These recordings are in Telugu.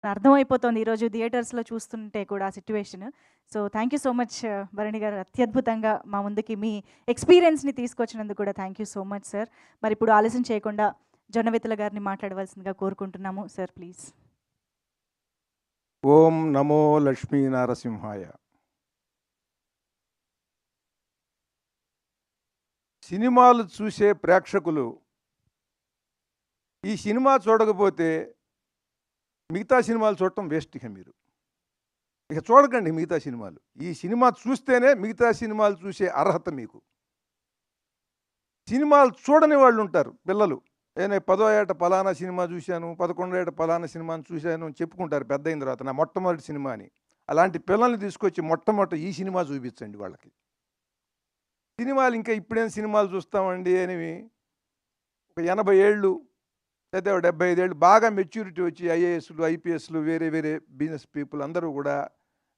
అర్థమైపోతోంది ఈరోజు థియేటర్స్‌లో చూస్తుంటే కూడా ఆ situation. So, thank you so much Bharani garu. అత్యద్భుతంగా మా ముందుకి మీ ఎక్స్‌పీరియన్స్‌ని తీసుకొచ్చినందుకు కూడా thank you so much sir. మరిప్పుడు ఆలస్యం చేయకుండా జొన్నవిత్తల గారిని మాట్లాడవలసిందిగా కోరుకుంటున్నాము. Sir please. ఓం నమో లక్ష్మీ నరసింహాయ. సినిమాలు చూసే ప్రేక్షకులు ఈ సినిమా చూడకపోతే మిగతా సినిమాలు చూడటం వేస్ట్. ఇక చూడకండి మిగతా సినిమాలు. ఈ సినిమా చూస్తేనే మిగతా సినిమాలు చూసే అర్హత మీకు. సినిమాలు చూడని వాళ్ళు ఉంటారు పిల్లలు. నేను 10వ ఏట పలానా సినిమా చూశాను, 11వ ఏట పలానా సినిమాని చూశాను అని చెప్పుకుంటారు పెద్ద అయిన తర్వాత, నా మొట్టమొదటి సినిమా అని. అలాంటి పిల్లల్ని తీసుకొచ్చి మొట్టమొదట ఈ సినిమా చూపించండి వాళ్ళకి. సినిమాలు ఇంకా ఇప్పుడేం సినిమాలు చూస్తామండి అని ఒక 80 ఏళ్ళు లేదా 75 ఏళ్ళు బాగా మెచ్యూరిటీ వచ్చి ఐఏఎస్లు, ఐపీఎస్లు, వేరే వేరే బిజినెస్ పీపుల్ అందరూ కూడా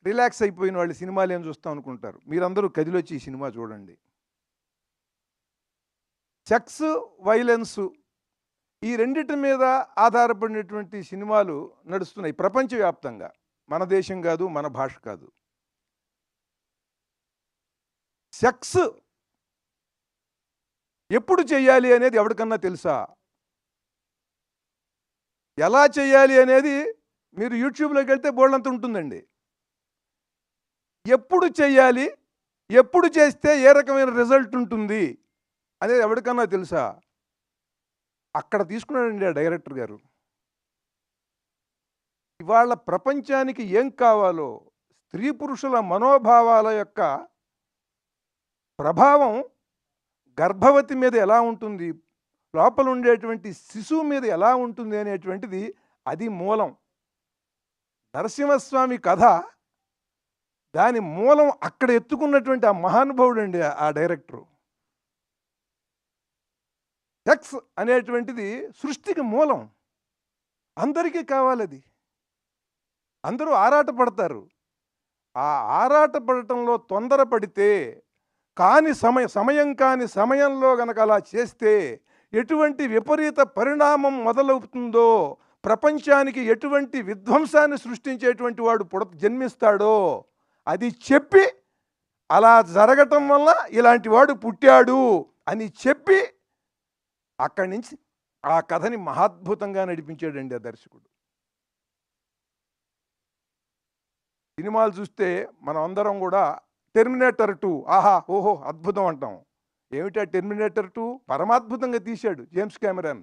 రిలాక్స్ అయిపోయిన వాళ్ళు సినిమాలు ఏం చూస్తాం అనుకుంటారు. మీరందరూ కదిలొచ్చి ఈ సినిమా చూడండి. సెక్స్, వైలెన్సు ఈ రెండిటి మీద ఆధారపడినటువంటి సినిమాలు నడుస్తున్నాయి ప్రపంచవ్యాప్తంగా. మన దేశం కాదు, మన భాష కాదు. సెక్స్ ఎప్పుడు చేయాలి అనేది ఎవరికన్నా తెలుసా? ఎలా చేయాలి అనేది మీరు యూట్యూబ్లోకి వెళ్తే బోల్డంత ఉంటుందండి. ఎప్పుడు చేయాలి, ఎప్పుడు చేస్తే ఏ రకమైన రిజల్ట్ ఉంటుంది అనేది ఎవరికన్నా తెలుసా? అక్కడ తీసుకున్నాడండి ఆ డైరెక్టర్ గారు. ఇవాళ ప్రపంచానికి ఏం కావాలో, స్త్రీ పురుషుల మనోభావాల యొక్క ప్రభావం గర్భవతి మీద ఎలా ఉంటుంది, లోపల ఉండేటువంటి శిశువు మీద ఎలా ఉంటుంది అనేటువంటిది అది మూలం. నరసింహస్వామి కథ దాని మూలం అక్కడ ఎత్తుకున్నటువంటి ఆ మహానుభావుడు అండి ఆ డైరెక్టరు. సెక్స్ అనేటువంటిది సృష్టికి మూలం. అందరికీ కావాలది. అందరూ ఆరాటపడతారు. ఆ ఆరాటపడటంలో తొందరపడితే సమయం కాని సమయంలో గనక అలా చేస్తే ఎటువంటి విపరీత పరిణామం మొదలవుతుందో, ప్రపంచానికి ఎటువంటి విధ్వంసాన్ని సృష్టించేటువంటి వాడు జన్మిస్తాడో అది చెప్పి, అలా జరగటం వల్ల ఇలాంటి వాడు పుట్టాడు అని చెప్పి అక్కడి నుంచి ఆ కథని మహాద్భుతంగా నడిపించాడండి ఆ దర్శకుడు. సినిమాలు చూస్తే మనం అందరం కూడా టెర్మినేటర్ 2 ఆహా ఓహో అద్భుతం అంటాం. ఏమిటా టెర్మినేటర్ 2? పరమాద్భుతంగా తీశాడు జేమ్స్ కెమెరాన్.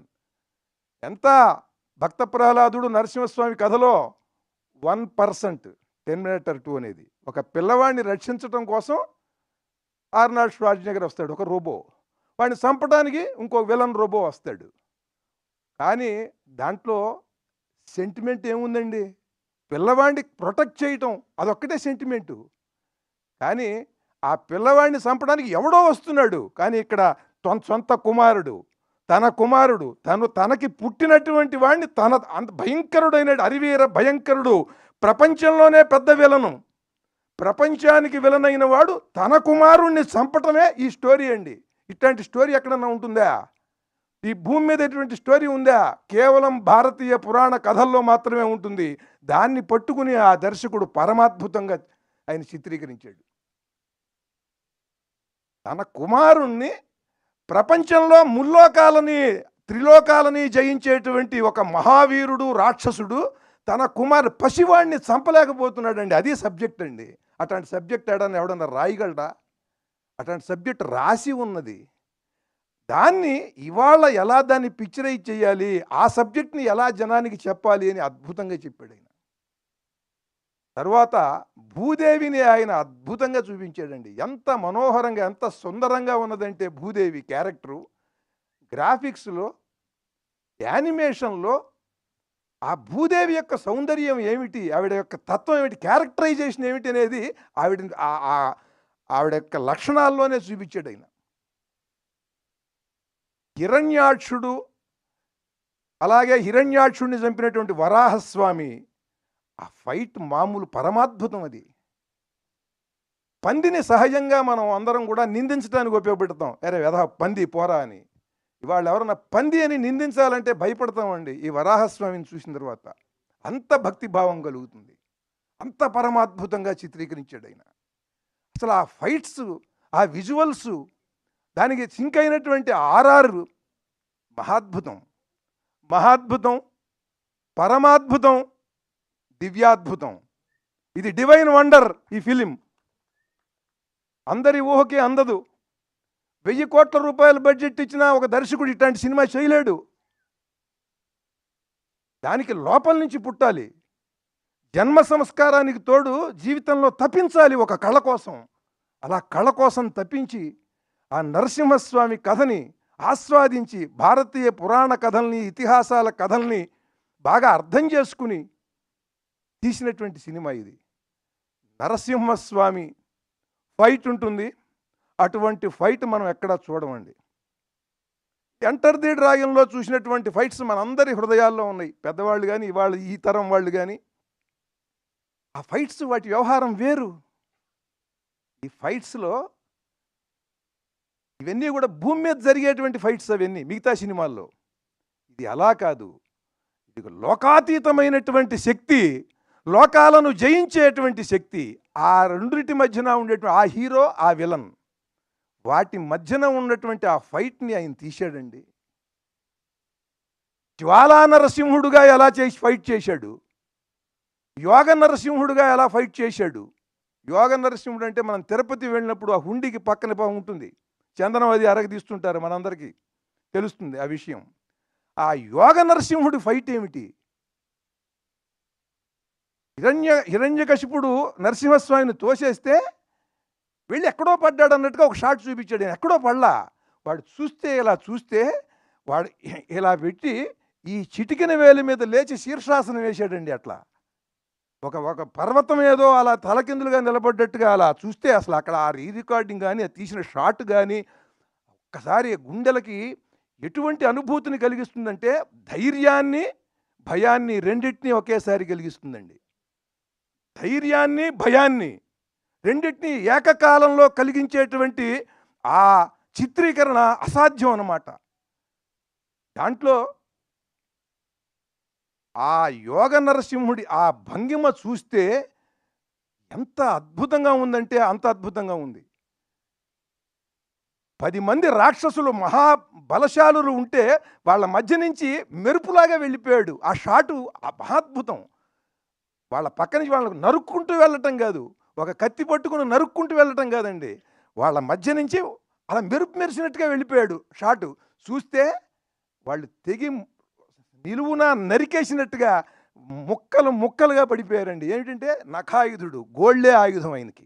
ఎంత భక్త ప్రహ్లాదుడు నరసింహస్వామి కథలో 1% టెర్మినేటర్ 2 అనేది. ఒక పిల్లవాడిని రక్షించడం కోసం ఆర్నాల్డ్ ష్వార్జ్నెగర్ వస్తాడు, ఒక రోబో. వాడిని చంపడానికి ఇంకో విలన్ రోబో వస్తాడు. కానీ దాంట్లో సెంటిమెంట్ ఏముందండి? పిల్లవాడిని ప్రొటెక్ట్ చేయటం అదొక్కటే సెంటిమెంటు. కానీ ఆ పిల్లవాడిని చంపడానికి ఎవడో వస్తున్నాడు. కానీ ఇక్కడ సొంత కుమారుడు, తనకి పుట్టినటువంటి వాడిని అంత భయంకరుడైన అరివీర భయంకరుడు, ప్రపంచంలోనే పెద్ద విలను, ప్రపంచానికి విలనైన వాడు తన కుమారుణ్ణి చంపటమే ఈ స్టోరీ అండి. ఇట్లాంటి స్టోరీ ఎక్కడన్నా ఉంటుందా? ఈ భూమి మీద ఎటువంటి స్టోరీ ఉందా? కేవలం భారతీయ పురాణ కథల్లో మాత్రమే ఉంటుంది. దాన్ని పట్టుకుని ఆ దర్శకుడు పరమాద్భుతంగా ఆయన చిత్రీకరించాడు. తన కుమారుణ్ణి ప్రపంచంలో త్రిలోకాలని జయించేటువంటి ఒక మహావీరుడు, రాక్షసుడు తన పసివాడిని చంపలేకపోతున్నాడండి. అది సబ్జెక్ట్ అండి. అట్లాంటి సబ్జెక్ట్ ఎవడన్నా రాయగలడా? అట్లాంటి సబ్జెక్ట్ రాసి ఉన్నది. దాన్ని ఇవాళ ఎలా దాన్ని పిక్చరైజ్ చేయాలి, ఆ సబ్జెక్ట్ని ఎలా జనానికి చెప్పాలి అని అద్భుతంగా చెప్పాడు ఆయన. తర్వాత భూదేవిని ఆయన అద్భుతంగా చూపించాడండి. ఎంత మనోహరంగా, ఎంత సుందరంగా ఉన్నదంటే భూదేవి క్యారెక్టరు, గ్రాఫిక్స్లో, యానిమేషన్లో ఆ భూదేవి యొక్క సౌందర్యం ఏమిటి, ఆవిడ యొక్క తత్వం ఏమిటి, క్యారెక్టరైజేషన్ ఏమిటి అనేది ఆవిడ యొక్క లక్షణాల్లోనే చూపించాడు ఆయన. హిరణ్యాక్షుడు, అలాగే హిరణ్యాక్షుడిని చంపినటువంటి వరాహస్వామి, ఆ ఫైట్ మామూలు పరమాద్భుతం. అది పందిని సహజంగా మనం అందరం కూడా నిందించడానికి ఉపయోగపెడతాం. అరే వెధ పంది పోరా అని. ఇవాళ ఎవరన్నా పంది అని నిందించాలంటే భయపడతామండి ఈ వరాహస్వామిని చూసిన తర్వాత. అంత భక్తిభావం కలుగుతుంది. అంత పరమాద్భుతంగా చిత్రీకరించాడు ఆయన. అసలు ఆ ఫైట్స్, ఆ విజువల్స్, దానికి సింక్ అయినటువంటి ఆర్ఆర్ మహాద్భుతం. మహాద్భుతం, పరమాద్భుతం, దివ్యాద్భుతం. ఇది డివైన్ వండర్ ఈ ఫిలిం. అందరి ఊహకి అందదు. 1000 కోట్ల రూపాయల బడ్జెట్ ఇచ్చినా ఒక దర్శకుడు ఇట్లాంటి సినిమా చేయలేడు. దానికి లోపల నుంచి పుట్టాలి. జన్మ సంస్కారానికి తోడు జీవితంలో తప్పించాలి ఒక కళ కోసం. అలా కళ కోసం తప్పించి ఆ నరసింహస్వామి కథని ఆస్వాదించి భారతీయ పురాణ కథల్ని, ఇతిహాసాల కథల్ని బాగా అర్థం చేసుకుని తీసినటువంటి సినిమా ఇది. నరసింహస్వామి ఫైట్ ఉంటుంది. అటువంటి ఫైట్ మనం ఎక్కడా చూడమండి. ఎంటర్ ది డ్రాగన్లో చూసినటువంటి ఫైట్స్ మనందరి హృదయాల్లో ఉన్నాయి. పెద్దవాళ్ళు కానీ, ఇవాళ ఈ తరం వాళ్ళు కానీ, ఆ ఫైట్స్ వాటి వ్యవహారం వేరు. ఈ ఫైట్స్లో ఇవన్నీ కూడా భూమి మీద జరిగేటువంటి ఫైట్స్ అవన్నీ మిగతా సినిమాల్లో. ఇది అలా కాదు. ఇది లోకాతీతమైనటువంటి శక్తి, లోకాలను జయించేటువంటి శక్తి. ఆ రెండింటి మధ్యన ఉండేటువంటి ఆ హీరో, ఆ విలన్, వాటి మధ్యన ఉన్నటువంటి ఆ ఫైట్ని ఆయన తీశాడండి. జ్వాలా నరసింహుడుగా ఎలా ఫైట్ చేశాడు, యోగ నరసింహుడుగా ఎలా ఫైట్ చేశాడు. యోగ నరసింహుడు అంటే మనం తిరుపతి వెళ్ళినప్పుడు ఆ హుండీకి పక్కన ఉంటుంది, చందనం అది అరగదీస్తుంటారు, మనందరికీ తెలుస్తుంది ఆ విషయం. ఆ యోగ నరసింహుడి ఫైట్ ఏమిటి? హిరణ్యకశిపుడు నరసింహస్వామిని తోసేస్తే వెళ్ళి ఎక్కడో పడ్డాడు అన్నట్టుగా ఒక షాట్ చూపించాడు. ఎక్కడో పడలా. వాడు చూస్తే ఇలా చూస్తే వాడు ఇలా పెట్టి ఈ చిటికిన వేలి మీద లేచి శీర్షాసనం వేశాడండి. అట్లా ఒక పర్వతం ఏదో అలా తలకిందులుగా నిలబడ్డట్టుగా అలా చూస్తే అసలు అక్కడ ఆ రికార్డింగ్ కానీ, ఆ తీసిన షాట్ కానీ ఒక్కసారి గుండెలకి ఎటువంటి అనుభూతిని కలిగిస్తుందంటే ధైర్యాన్ని, భయాన్ని రెండింటినీ ఒకేసారి కలిగిస్తుందండి. ధైర్యాన్ని, భయాన్ని రెండింటినీ ఏకకాలంలో కలిగించేటువంటి ఆ చిత్రీకరణ అసాధ్యం అన్నమాట. దాంట్లో ఆ యోగ నరసింహుడి ఆ భంగిమ చూస్తే ఎంత అద్భుతంగా ఉందంటే అంత అద్భుతంగా ఉంది. 10 మంది రాక్షసులు మహాబలశాలురు ఉంటే వాళ్ళ మధ్య నుంచి మెరుపులాగా వెళ్ళిపోయాడు. ఆ షాటు మహాద్భుతం. వాళ్ళ పక్క నుంచి వాళ్ళకు నరుక్కుంటూ వెళ్ళటం కాదు, ఒక కత్తి పట్టుకుని నరుక్కుంటూ వెళ్ళటం కాదండి, వాళ్ళ మధ్య నుంచి అలా మెరుపు మెరిసినట్టుగా వెళ్ళిపోయాడు షాటు. చూస్తే వాళ్ళు తెగి నిలువున నరికేసినట్టుగా ముక్కలు ముక్కలుగా పడిపోయారండి. ఏంటంటే నఖాయుధుడు, గోళ్లే ఆయుధం ఆయనకి.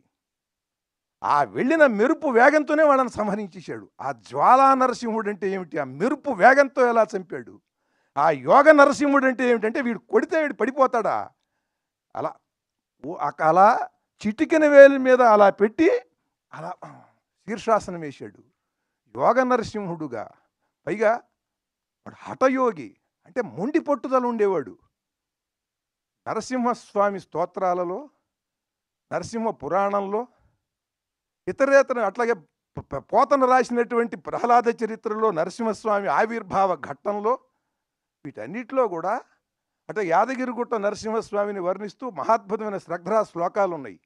ఆ వెళ్ళిన మెరుపు వేగంతోనే వాళ్ళని సంహరించేశాడు. ఆ జ్వాలా నరసింహుడు అంటే ఏమిటి? ఆ మెరుపు వేగంతో ఎలా చంపాడు. ఆ యోగ నరసింహుడు అంటే ఏమిటంటే వీడు కొడితే వీడు పడిపోతాడా, అలా అలా చిటికెన వేలి మీద అలా పెట్టి అలా శీర్షాసనం వేశాడు యోగ నరసింహుడుగా. పైగా వాడు హఠయోగి, అంటే మొండి పట్టుదల ఉండేవాడు. నరసింహస్వామి స్తోత్రాలలో, నరసింహ పురాణంలో, ఇతరేతర అట్లాగే పోతన రాసినటువంటి ప్రహ్లాద చరిత్రలో, నరసింహస్వామి ఆవిర్భావ ఘట్టంలో, వీటన్నిటిలో కూడా అంటే యాదగిరిగుట్ట నరసింహస్వామిని వర్ణిస్తూ మహాద్భుతమైన శ్రద్ధా శ్లోకాలు ఉన్నాయి.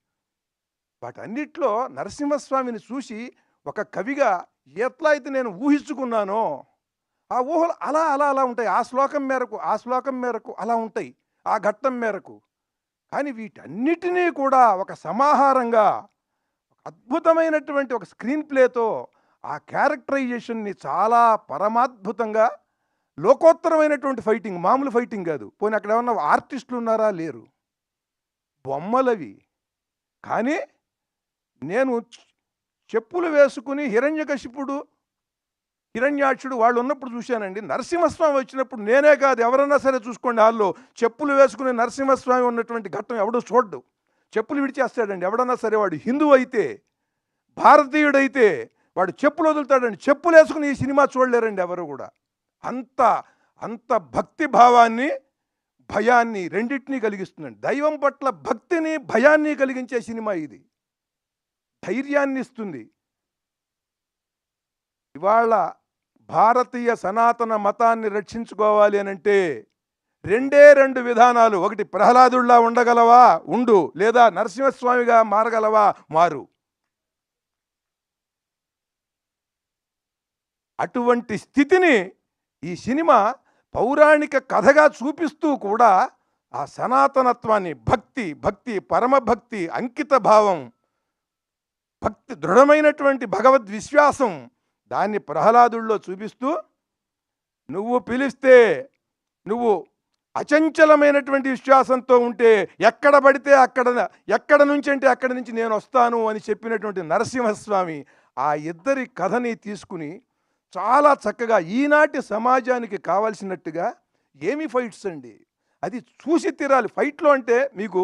వాటన్నిటిలో నరసింహస్వామిని చూసి ఒక కవిగా ఎట్లా అయితే నేను ఊహించుకున్నానో ఆ ఊహలు అలా అలా అలా ఉంటాయి. ఆ శ్లోకం మేరకు అలా ఉంటాయి, ఆ ఘట్టం మేరకు. కానీ వీటన్నిటినీ కూడా ఒక సమాహారంగా అద్భుతమైనటువంటి ఒక స్క్రీన్ ప్లేతో ఆ క్యారెక్టరైజేషన్ని చాలా పరమాద్భుతంగా, లోకోత్తరమైనటువంటి ఫైటింగ్, మామూలు ఫైటింగ్ కాదు. పోనీ అక్కడ ఏమన్నా ఆర్టిస్టులు ఉన్నారా? లేరు, బొమ్మలవి. కానీ నేను చెప్పులు వేసుకుని హిరణ్యకశిపుడు, హిరణ్యాక్షుడు వాళ్ళు ఉన్నప్పుడు చూశానండి. నరసింహస్వామి వచ్చినప్పుడు నేనే కాదు, ఎవరన్నా సరే చూసుకోండి, హాల్లో చెప్పులు వేసుకుని నరసింహస్వామి ఉన్నటువంటి ఘట్టం ఎవడో చూడ్డు. చెప్పులు విడిచేస్తాడండి ఎవడన్నా సరే. వాడు హిందువు అయితే, భారతీయుడైతే వాడు చెప్పులు వదులుతాడండి. చెప్పులు వేసుకుని ఈ సినిమా చూడలేరండి ఎవరు కూడా. అంత అంత భక్తి భావాన్ని, భయాన్ని రెండింటినీ కలిగిస్తుందండి. దైవం పట్ల భక్తిని, భయాన్ని కలిగించే సినిమా ఇది. ధైర్యాన్ని ఇస్తుంది. ఇవాళ భారతీయ సనాతన మతాన్ని రక్షించుకోవాలి అనంటే రెండే రెండు విధానాలు. ఒకటి ప్రహ్లాదుల్లా ఉండగలవా ఉండు, లేదా నరసింహస్వామిగా మారగలవా మారు. అటువంటి స్థితిని ఈ సినిమా పౌరాణిక కథగా చూపిస్తూ కూడా ఆ సనాతనత్వాన్ని, భక్తి పరమభక్తి, అంకిత భావం, భక్తి, దృఢమైనటువంటి భగవద్ విశ్వాసం, దాన్ని ప్రహ్లాదుల్లో చూపిస్తూ, నువ్వు పిలిస్తే, నువ్వు అచంచలమైనటువంటి విశ్వాసంతో ఉంటే ఎక్కడ పడితే ఎక్కడ నుంచి అంటే అక్కడి నుంచి నేను వస్తాను అని చెప్పినటువంటి నరసింహస్వామి ఆ ఇద్దరి కథని తీసుకుని చాలా చక్కగా ఈనాటి సమాజానికి కావాల్సినట్టుగా, ఏమి ఫైట్స్ అండి, అది చూసి తీరాలి. ఫైట్లో అంటే మీకు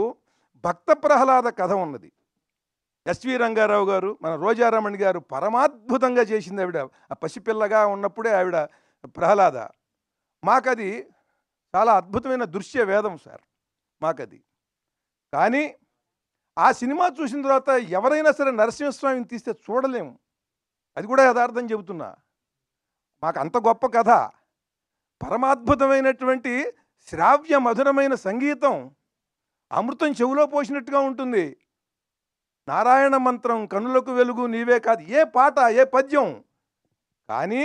భక్త ప్రహ్లాద కథ ఉన్నది. ఎస్వి రంగారావు గారు, మన రోజారమణి గారు పరమాద్భుతంగా చేసింది ఆవిడ. ఆ పసిపిల్లగా ఉన్నప్పుడే ఆవిడ ప్రహ్లాద. మాకది చాలా అద్భుతమైన దృశ్య వేదం సార్ మాకది. కానీ ఆ సినిమా చూసిన తర్వాత ఎవరైనా సరే నరసింహస్వామిని తీస్తే చూడలేము. అది కూడా యథార్థం చెబుతున్నా. మాకు అంత గొప్ప కథ, పరమాద్భుతమైనటువంటి శ్రావ్య మధురమైన సంగీతం, అమృతం చెవులో పోసినట్టుగా ఉంటుంది. నారాయణ మంత్రం, కన్నులకు వెలుగు నీవే కాదు, ఏ పాట ఏ పద్యం. కానీ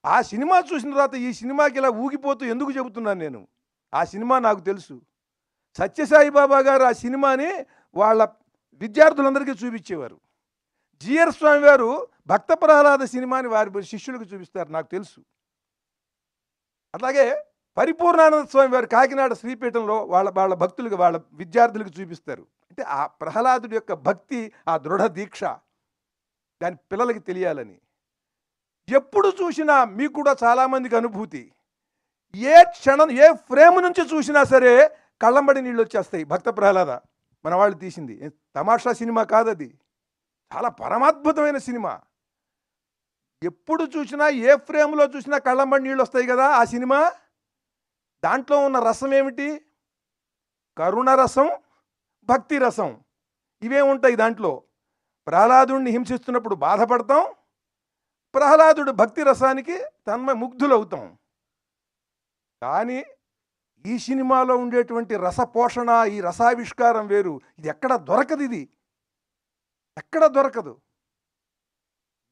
ఆ సినిమా చూసిన తర్వాత ఈ సినిమాకి ఇలా ఊగిపోతూ ఎందుకు చెబుతున్నాను నేను, ఆ సినిమా నాకు తెలుసు. సత్యసాయిబాబా గారు ఆ సినిమాని వాళ్ళ విద్యార్థులందరికీ చూపించేవారు. జిఆర్ స్వామి వారు భక్త ప్రహ్లాద సినిమాని వారి శిష్యులకు చూపిస్తారు, నాకు తెలుసు. అట్లాగే పరిపూర్ణానంద స్వామి వారు కాకినాడ శ్రీపీఠంలో వాళ్ళ భక్తులకు, వాళ్ళ విద్యార్థులకు చూపిస్తారు. అంటే ఆ ప్రహ్లాదుడి యొక్క భక్తి, ఆ దృఢ దీక్ష దాని పిల్లలకి తెలియాలని. ఎప్పుడు చూసినా మీకు కూడా చాలామందికి అనుభూతి, ఏ క్షణం ఏ ఫ్రేమ్ నుంచి చూసినా సరే కళ్ళంబడి నీళ్ళు వచ్చేస్తాయి. భక్త ప్రహ్లాద మన వాళ్ళు తీసింది తమాషా సినిమా కాదది, చాలా పరమాద్భుతమైన సినిమా. ఎప్పుడు చూసినా ఏ ఫ్రేమ్లో చూసినా కళ్ళంబడి నీళ్ళు వస్తాయి కదా ఆ సినిమా. దాంట్లో ఉన్న రసం ఏమిటి? కరుణ రసం, భక్తి రసం, ఇవే ఉంటాయి దాంట్లో. ప్రహ్లాదుడిని హింసిస్తున్నప్పుడు బాధపడతాం, ప్రహ్లాదుడు భక్తి రసానికి ముగ్ధులవుతాం. కానీ ఈ సినిమాలో ఉండేటువంటి రసపోషణ, ఈ రసావిష్కారం వేరు. ఇది ఎక్కడ దొరకదు, ఇది ఎక్కడ దొరకదు.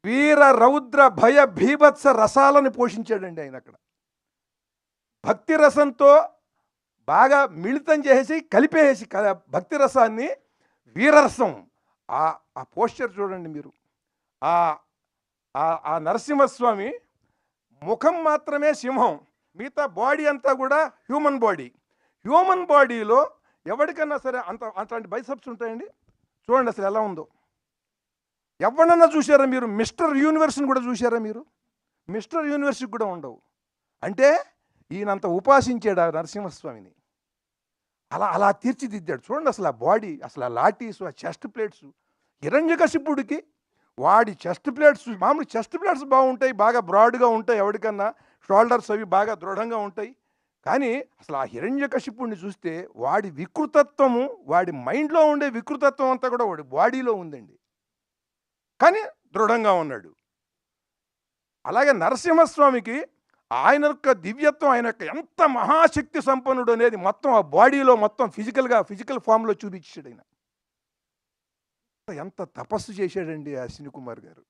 వీర రౌద్ర భయ భీభత్స రసాలను పోషించాడండి ఆయన అక్కడ. భక్తి రసంతో బాగా మిళితం చేసి కలిపేసి భక్తి రసాన్ని వీరరసం. ఆ పోస్చర్ చూడండి మీరు. ఆ నరసింహస్వామి ముఖం మాత్రమే సింహం, మిగతా బాడీ అంతా కూడా హ్యూమన్ బాడీ. హ్యూమన్ బాడీలో ఎవరికన్నా సరే అట్లాంటి బైసెప్స్ ఉంటాయండి. చూడండి అసలు ఎలా ఉందో. ఎవరన్నా చూసారా మీరు? మిస్టర్ యూనివర్స్ని కూడా చూసారా మీరు? మిస్టర్ యూనివర్స్కి కూడా ఉండవు. అంటే ఈయనంత ఉపాసించాడు ఆ నరసింహస్వామిని, అలా తీర్చిదిద్దాడు. చూడండి అసలు ఆ బాడీ, అసలు ఆ లాటీసు, ఆ చెస్ట్ ప్లేట్స్. హిరణ్యకశిపుడికి వాడి చెస్ట్ ప్లేట్స్, మామూలు చెస్ట్ ప్లేట్స్ బాగుంటాయి, బాగా బ్రాడ్గా ఉంటాయి, ఎవరికన్నా షోల్డర్స్ అవి బాగా దృఢంగా ఉంటాయి. కానీ అసలు ఆ హిరణ్యకశిపుడిని చూస్తే వాడి వికృతత్వము, వాడి మైండ్లో ఉండే వికృతత్వం అంతా కూడా వాడి బాడీలో ఉందండి. కానీ దృఢంగా ఉన్నాడు. అలాగే నరసింహస్వామికి ఆయన యొక్క దివ్యత్వం, ఆయన యొక్క ఎంత మహాశక్తి సంపన్నుడు అనేది మొత్తం ఆ బాడీలో మొత్తం ఫిజికల్ ఫామ్లో చూపించాడు ఆయన. ఎంత తపస్సు చేశాడండి ఆ అశ్విని కుమార్ గారు.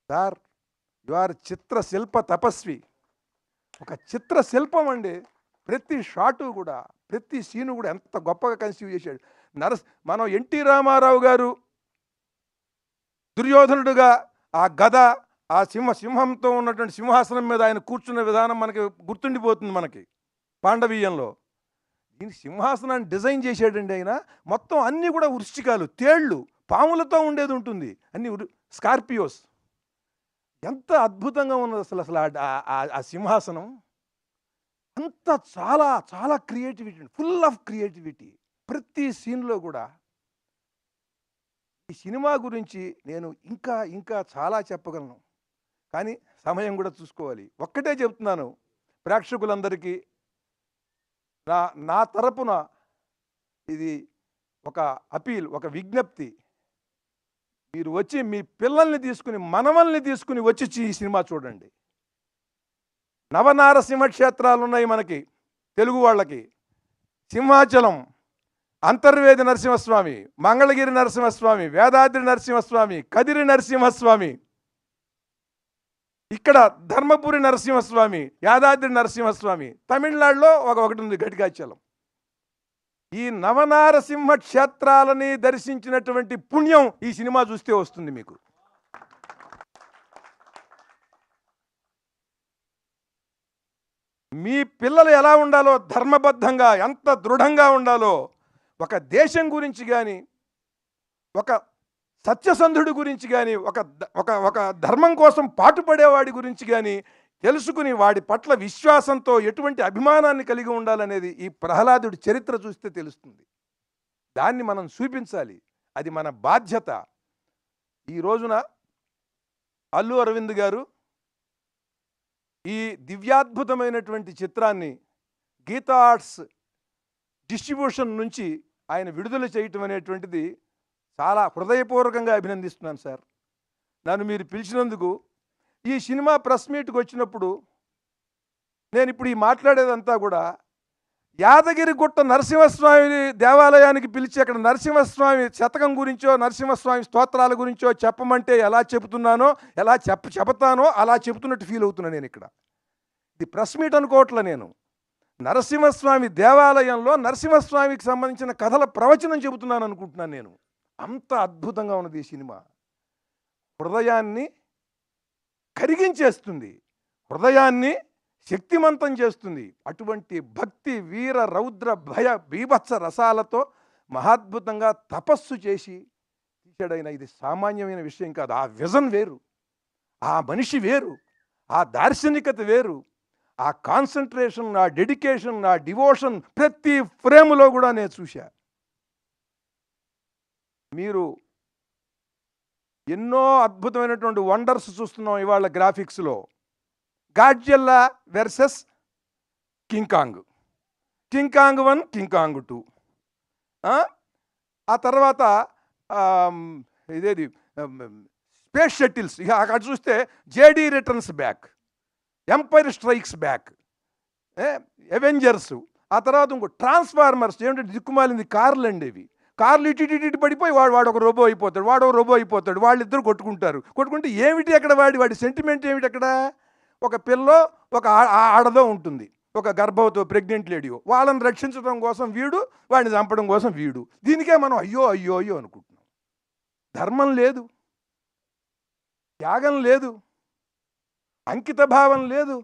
సార్, యు ఆర్ చిత్రశిల్ప తపస్వి. ఒక చిత్రశిల్పం అండి. ప్రతి షాటు కూడా, ప్రతి సీను కూడా ఎంత గొప్పగా కన్సీవ్ చేశాడు. మనం ఎన్టీ రామారావు గారు దుర్యోధనుడుగా ఆ గద, ఆ సింహంతో ఉన్నటువంటి సింహాసనం మీద ఆయన కూర్చున్న విధానం మనకి గుర్తుండిపోతుంది మనకి పాండవీయంలో. దీని సింహాసనాన్ని డిజైన్ చేశాడండి ఆయన. మొత్తం అన్నీ కూడా వృశ్చికాలు, తేళ్ళు, పాములతో ఉండేది ఉంటుంది, అన్ని స్కార్పియోస్. ఎంత అద్భుతంగా ఉన్నది అసలు ఆ సింహాసనం. అంత చాలా చాలా క్రియేటివిటీ, ఫుల్ ఆఫ్ క్రియేటివిటీ ప్రతి సీన్లో కూడా. ఈ సినిమా గురించి నేను ఇంకా చాలా చెప్పగలను, కానీ సమయం కూడా చూసుకోవాలి. ఒక్కటే చెప్తున్నాను ప్రేక్షకులందరికీ, నా తరపున ఇది ఒక అపీల్, ఒక విజ్ఞప్తి. మీరు వచ్చి మీ పిల్లల్ని తీసుకుని, మనవల్ని తీసుకుని వచ్చి ఈ సినిమా చూడండి. నవనారసింహ క్షేత్రాలు ఉన్నాయి మనకి. తెలుగు వాళ్ళకి. సింహాచలం, అంతర్వేది నరసింహస్వామి, మంగళగిరి నరసింహస్వామి, వేదాద్రి నరసింహస్వామి, కదిరి నరసింహస్వామి, ఇక్కడ ధర్మపురి నరసింహస్వామి, యాదాద్రి నరసింహస్వామి, తమిళనాడులో ఒకటి ఉంది ఘటికాచలం. ఈ నవనారసింహ క్షేత్రాలని దర్శించినటువంటి పుణ్యం ఈ సినిమా చూస్తే వస్తుంది మీకు. మీ పిల్లలు ఎలా ఉండాలో, ధర్మబద్ధంగా ఎంత దృఢంగా ఉండాలో, ఒక దేశం గురించి కానీ, ఒక సత్యసంధుడి గురించి కానీ, ఒక ధర్మం కోసం పాటుపడేవాడి గురించి కానీ తెలుసుకుని వాడి పట్ల విశ్వాసంతో ఎటువంటి అభిమానాన్ని కలిగి ఉండాలనేది ఈ ప్రహ్లాదుడి చరిత్ర చూస్తే తెలుస్తుంది. దాన్ని మనం చూపించాలి, అది మన బాధ్యత. ఈ రోజున అల్లు అరవింద్ గారు ఈ దివ్యాద్భుతమైనటువంటి చిత్రాన్ని గీతా ఆర్ట్స్ డిస్ట్రిబ్యూషన్ నుంచి ఆయన విడుదల చేయటం అనేటువంటిది చాలా హృదయపూర్వకంగా అభినందిస్తున్నాను సార్. నన్ను మీరు పిలిచినందుకు. ఈ సినిమా ప్రెస్ మీట్కి వచ్చినప్పుడు నేను ఇప్పుడు ఈ మాట్లాడేదంతా కూడా యాదగిరిగుట్ట నరసింహస్వామి దేవాలయానికి పిలిచి అక్కడ నరసింహస్వామి శతకం గురించో, నరసింహస్వామి స్తోత్రాల గురించో చెప్పమంటే ఎలా చెబుతున్నానో, ఎలా చెబుతానో అలా చెబుతున్నట్టు ఫీల్ అవుతున్నాను నేను ఇక్కడ. ఇది ప్రెస్ మీట్ అనుకోవట్లే నేను. నరసింహస్వామి దేవాలయంలో నరసింహస్వామికి సంబంధించిన కథల ప్రవచనం చెబుతున్నాను అనుకుంటున్నాను నేను. అంత అద్భుతంగా ఉన్నది ఈ సినిమా. హృదయాన్ని కరిగించేస్తుంది, హృదయాన్ని శక్తిమంతం చేస్తుంది. అటువంటి భక్తి, వీర, రౌద్ర, భయ, బీభత్స రసాలతో మహాద్భుతంగా తపస్సు చేసి తీసాడైన. ఇది సామాన్యమైన విషయం కాదు. ఆ విజన్ వేరు, ఆ మనిషి వేరు, ఆ దార్శనికత వేరు, ఆ కాన్సన్ట్రేషన్, ఆ డెడికేషన్, ఆ డివోషన్ ప్రతి ఫ్రేములో కూడా నేను చూశా. మీరు ఎన్నో అద్భుతమైనటువంటి వండర్స్ చూస్తున్నాం ఇవాళ గ్రాఫిక్స్లో. Godzilla versus King Kong, King Kong 1, King Kong 2, ఆ తర్వాత ఇదేది స్పేస్ షటిల్స్. ఇక అక్కడ చూస్తే Jedi returns back, empire strikes back, Avengers, ఆ తర్వాత ఇంకో ట్రాన్స్ఫార్మర్స్. ఏమిటంటే దిక్కుమాలింది కార్లు అండి ఇవి. కార్లు ఇటు పడిపోయి వాడు ఒక రోబో అయిపోతాడు, వాడు ఒక రోబో అయిపోతాడు, వాళ్ళిద్దరు కొట్టుకుంటే ఏమిటి అక్కడ వాడి సెంటిమెంట్ ఏమిటి అక్కడ? ఒక పిల్లో ఒక ఆడదో ఉంటుంది, ఒక గర్భవతో ప్రెగ్నెంట్ లేడీయో. వాళ్ళని రక్షించడం కోసం వీడు, వాడిని చంపడం కోసం వీడు. దీనికే మనం అయ్యో అయ్యో అయ్యో అనుకుంటున్నాం. ధర్మం లేదు, త్యాగం లేదు, అంకిత భావం లేదు,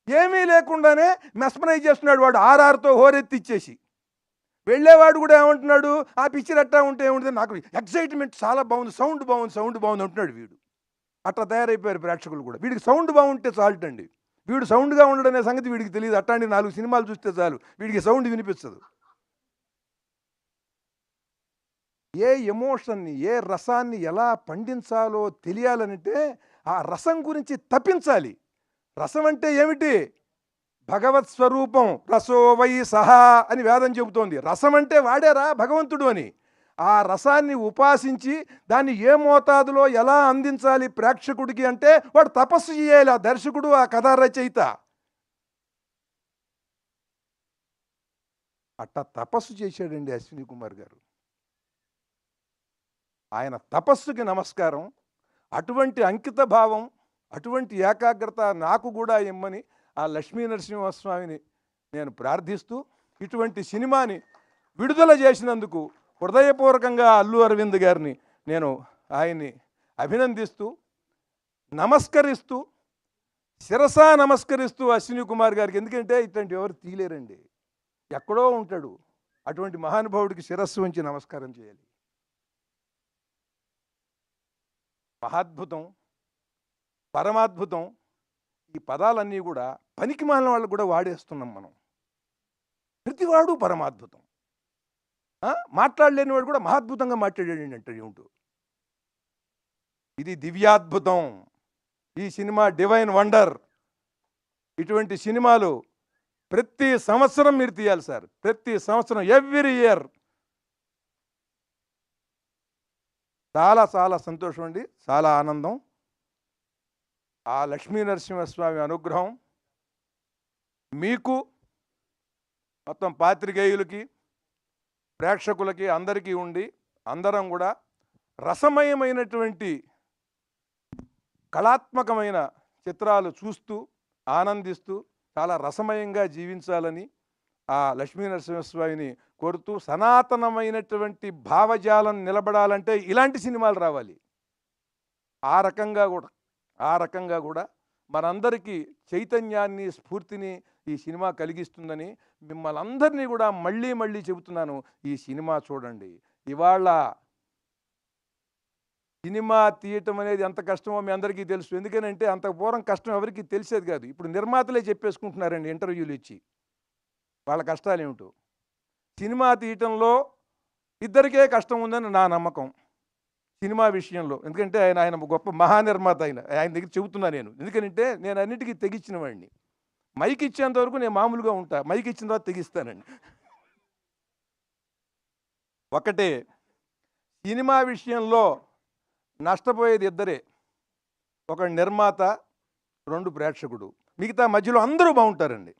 ఏమీ లేకుండానే మెస్మరైజ్ చేస్తున్నాడు వాడు. ఆర్ఆర్తో హోరెత్తిచ్చేసి వెళ్ళేవాడు కూడా ఏమంటున్నాడు, ఆ పిక్చర్ అట్టా ఉంటే ఏముంటుంది, నాకు ఎక్సైట్మెంట్ చాలా బాగుంది, సౌండ్ బాగుంది అంటున్నాడు వీడు. అట్లా తయారైపోయారు ప్రేక్షకులు కూడా. వీడికి సౌండ్ బాగుంటే చాలుటండి. వీడు సౌండ్గా ఉండడం అనే సంగతి వీడికి తెలియదు. అట్లాంటి 4 సినిమాలు చూస్తే చాలు, వీడికి సౌండ్ వినిపించదు. ఏ ఎమోషన్ని, ఏ రసాన్ని ఎలా పండించాలో తెలియాలంటే ఆ రసం గురించి తప్పించాలి. రసం అంటే ఏమిటి? భగవత్ స్వరూపం. రసో వై సహా అని వేదం చెబుతోంది. రసం అంటే వాడేరా భగవంతుడు అని. ఆ రసాన్ని ఉపాసించి దాన్ని ఏ మోతాదులో ఎలా అందించాలి ప్రేక్షకుడికి అంటే వాడు తపస్సు చేయాలి. ఆ దర్శకుడు, ఆ కథా రచయిత అట్టా తపస్సు చేశాడండి అశ్విని కుమార్ గారు. ఆయన తపస్సుకి నమస్కారం. అటువంటి అంకిత భావం, అటువంటి ఏకాగ్రత నాకు కూడా ఇమ్మని ఆ లక్ష్మీ నరసింహస్వామిని నేను ప్రార్థిస్తూ, ఇటువంటి సినిమాని విడుదల చేసినందుకు హృదయపూర్వకంగా అల్లు అరవింద్ గారిని నేను ఆయన్ని అభినందిస్తూ, నమస్కరిస్తూ, శిరసా నమస్కరిస్తూ అశ్విని కుమార్ గారికి. ఎందుకంటే ఇట్లాంటి ఎవరు తీలేరండి, ఎక్కడో ఉంటాడు. అటువంటి మహానుభావుడికి శిరస్సు వంచి నమస్కారం చేయాలి. మహాద్భుతం, పరమాద్భుతం, ఈ పదాలన్నీ కూడా పనికి మాలిన వాళ్ళు కూడా వాడేస్తున్నాం మనం. ప్రతివాడు పరమాద్భుతం. మాట్లాడలేని వాడు కూడా మహాద్భుతంగా మాట్లాడాడు అంటాడు ఏమిటో. ఇది దివ్యాద్భుతం. ఈ సినిమా డివైన్ వండర్. ఇటువంటి సినిమాలు ప్రతి సంవత్సరం మీరు తీయాలి సార్, ప్రతి సంవత్సరం, ఎవ్రీ ఇయర్. చాలా చాలా సంతోషం అండి, చాలా ఆనందం. ఆ లక్ష్మీ నరసింహస్వామి అనుగ్రహం మీకు, మొత్తం పాత్రికేయులకి, ప్రేక్షకులకి అందరికీ ఉండి అందరం కూడా రసమయమైనటువంటి కళాత్మకమైన చిత్రాలు చూస్తూ ఆనందిస్తూ చాలా రసమయంగా జీవించాలని ఆ లక్ష్మీ నరసింహస్వామిని కోరుతూ, సనాతనమైనటువంటి భావజాలం నిలబడాలంటే ఇలాంటి సినిమాలు రావాలి. ఆ రకంగా కూడా మనందరికీ చైతన్యాన్ని, స్ఫూర్తిని ఈ సినిమా కలిగిస్తుందని మిమ్మల్ని అందరినీ కూడా మళ్ళీ మళ్ళీ చెబుతున్నాను. ఈ సినిమా చూడండి. ఇవాళ సినిమా తీయటం అనేది ఎంత కష్టమో మీ అందరికీ తెలుసు. ఎందుకనంటే అంత పూర్వం కష్టం ఎవరికీ తెలిసేది కాదు. ఇప్పుడు నిర్మాతలే చెప్పేసుకుంటున్నారండి ఇంటర్వ్యూలు ఇచ్చి వాళ్ళ కష్టాలు ఏమిటో. సినిమా తీయటంలో ఇద్దరికే కష్టం ఉందని నా నమ్మకం సినిమా విషయంలో. ఎందుకంటే ఆయన గొప్ప మహానిర్మాత. ఆయన దగ్గర చెబుతున్నా నేను. ఎందుకంటే నేను అన్నిటికీ తెగించిన వాడిని. మైక్ ఇచ్చేంత వరకు నేను మామూలుగా ఉంటా, మైక్ ఇచ్చిన తర్వాత తెగిస్తానండి. ఒకటే, సినిమా విషయంలో నష్టపోయేది ఇద్దరే. ఒక నిర్మాత, రెండు ప్రేక్షకుడు. మిగతా మధ్యలో అందరూ బాగుంటారండి.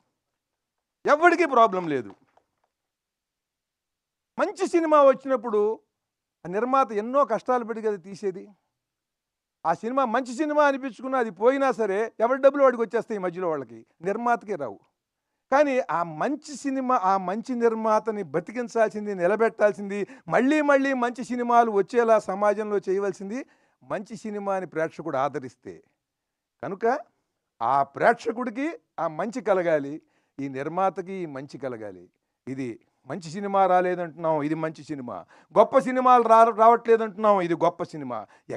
ఎవరికీ ప్రాబ్లం లేదు. మంచి సినిమా వచ్చినప్పుడు ఆ నిర్మాత ఎన్నో కష్టాలు పడి కదా తీసేది. ఆ సినిమా మంచి సినిమా అనిపించుకున్నా అది పోయినా సరే ఎవరి డబ్బులు వాడికి వచ్చేస్తాయి మధ్యలో, వాళ్ళకి, నిర్మాతకే రావు. కానీ ఆ మంచి సినిమా, ఆ మంచి నిర్మాతని బతికించాల్సింది, నిలబెట్టాల్సింది, మళ్ళీ మళ్ళీ మంచి సినిమాలు వచ్చేలా సమాజంలో చేయవలసింది మంచి సినిమాని ప్రేక్షకుడు ఆదరిస్తే. కనుక ఆ ప్రేక్షకుడికి ఆ మంచి కలగాలి, ఈ నిర్మాతకి ఈ మంచి కలగాలి. ఇది మంచి సినిమా రాలేదంటున్నాం, ఇది మంచి సినిమా. గొప్ప సినిమాలు రావట్లేదంటున్నాం, ఇది గొప్ప సినిమా.